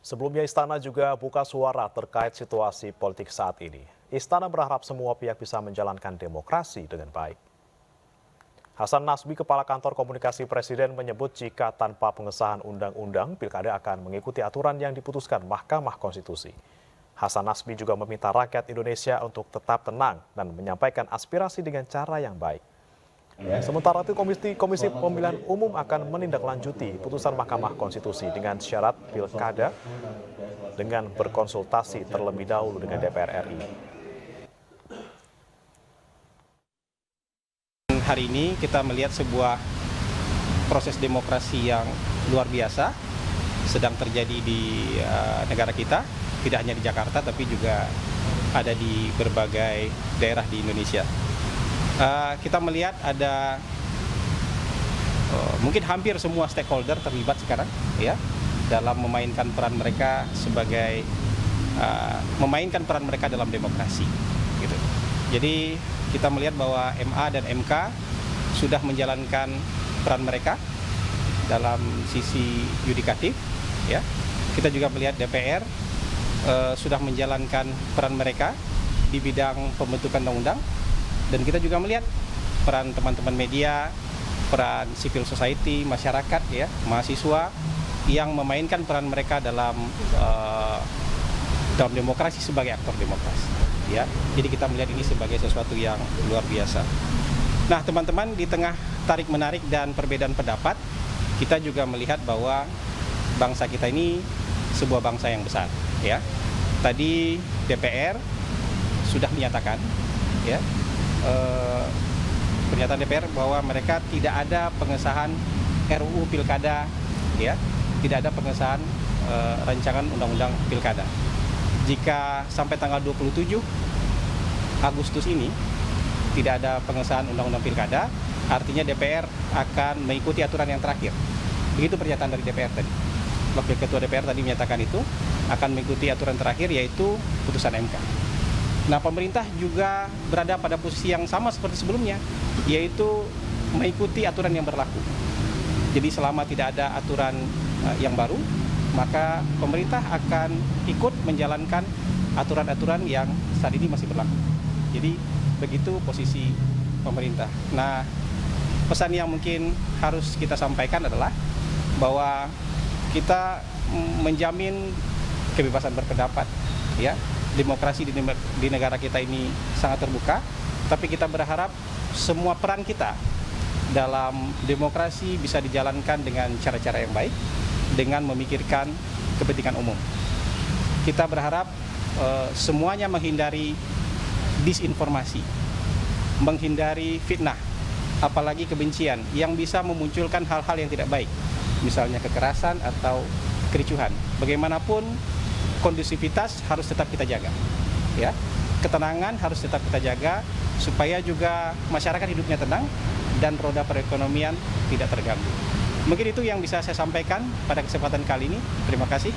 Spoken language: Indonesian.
Sebelumnya Istana juga buka suara terkait situasi politik saat ini. Istana berharap semua pihak bisa menjalankan demokrasi dengan baik. Hasan Nasbi, Kepala Kantor Komunikasi Presiden, menyebut jika tanpa pengesahan undang-undang, Pilkada akan mengikuti aturan yang diputuskan Mahkamah Konstitusi. Hasan Nasbi juga meminta rakyat Indonesia untuk tetap tenang dan menyampaikan aspirasi dengan cara yang baik. Sementara itu, Komisi Pemilihan Umum akan menindaklanjuti putusan Mahkamah Konstitusi dengan syarat Pilkada dengan berkonsultasi terlebih dahulu dengan DPR RI. Hari ini kita melihat sebuah proses demokrasi yang luar biasa sedang terjadi di negara kita, tidak hanya di Jakarta tapi juga ada di berbagai daerah di Indonesia. Kita melihat ada mungkin hampir semua stakeholder terlibat sekarang ya dalam memainkan peran mereka sebagai memainkan peran mereka dalam demokrasi gitu. Jadi kita melihat bahwa MA dan MK sudah menjalankan peran mereka dalam sisi yudikatif ya. Kita juga melihat DPR sudah menjalankan peran mereka di bidang pembentukan undang-undang. Dan kita juga melihat peran teman-teman media, peran civil society, masyarakat, ya, mahasiswa yang memainkan peran mereka dalam demokrasi sebagai aktor demokrasi. Ya, jadi kita melihat ini sebagai sesuatu yang luar biasa. Nah, teman-teman, di tengah tarik-menarik dan perbedaan pendapat, kita juga melihat bahwa bangsa kita ini sebuah bangsa yang besar. Ya, tadi DPR sudah menyatakan, ya. Pernyataan DPR bahwa mereka tidak ada pengesahan RUU Pilkada, ya, tidak ada pengesahan rancangan undang-undang Pilkada. Jika sampai tanggal 27 Agustus ini tidak ada pengesahan undang-undang Pilkada, artinya DPR akan mengikuti aturan yang terakhir. Begitu pernyataan dari DPR tadi. Wakil Ketua DPR tadi menyatakan itu akan mengikuti aturan terakhir, yaitu putusan MK. Nah, pemerintah juga berada pada posisi yang sama seperti sebelumnya, yaitu mengikuti aturan yang berlaku. Jadi selama tidak ada aturan yang baru, maka pemerintah akan ikut menjalankan aturan-aturan yang saat ini masih berlaku. Jadi begitu posisi pemerintah. Nah, pesan yang mungkin harus kita sampaikan adalah bahwa kita menjamin kebebasan berpendapat, ya. Demokrasi di negara kita ini sangat terbuka, tapi kita berharap semua peran kita dalam demokrasi bisa dijalankan dengan cara-cara yang baik, dengan memikirkan kepentingan umum. Kita berharap semuanya menghindari disinformasi, menghindari fitnah, apalagi kebencian yang bisa memunculkan hal-hal yang tidak baik, misalnya kekerasan atau kericuhan. Bagaimanapun, kondusivitas harus tetap kita jaga, ya. Ketenangan harus tetap kita jaga supaya juga masyarakat hidupnya tenang dan roda perekonomian tidak terganggu. Mungkin itu yang bisa saya sampaikan pada kesempatan kali ini. Terima kasih.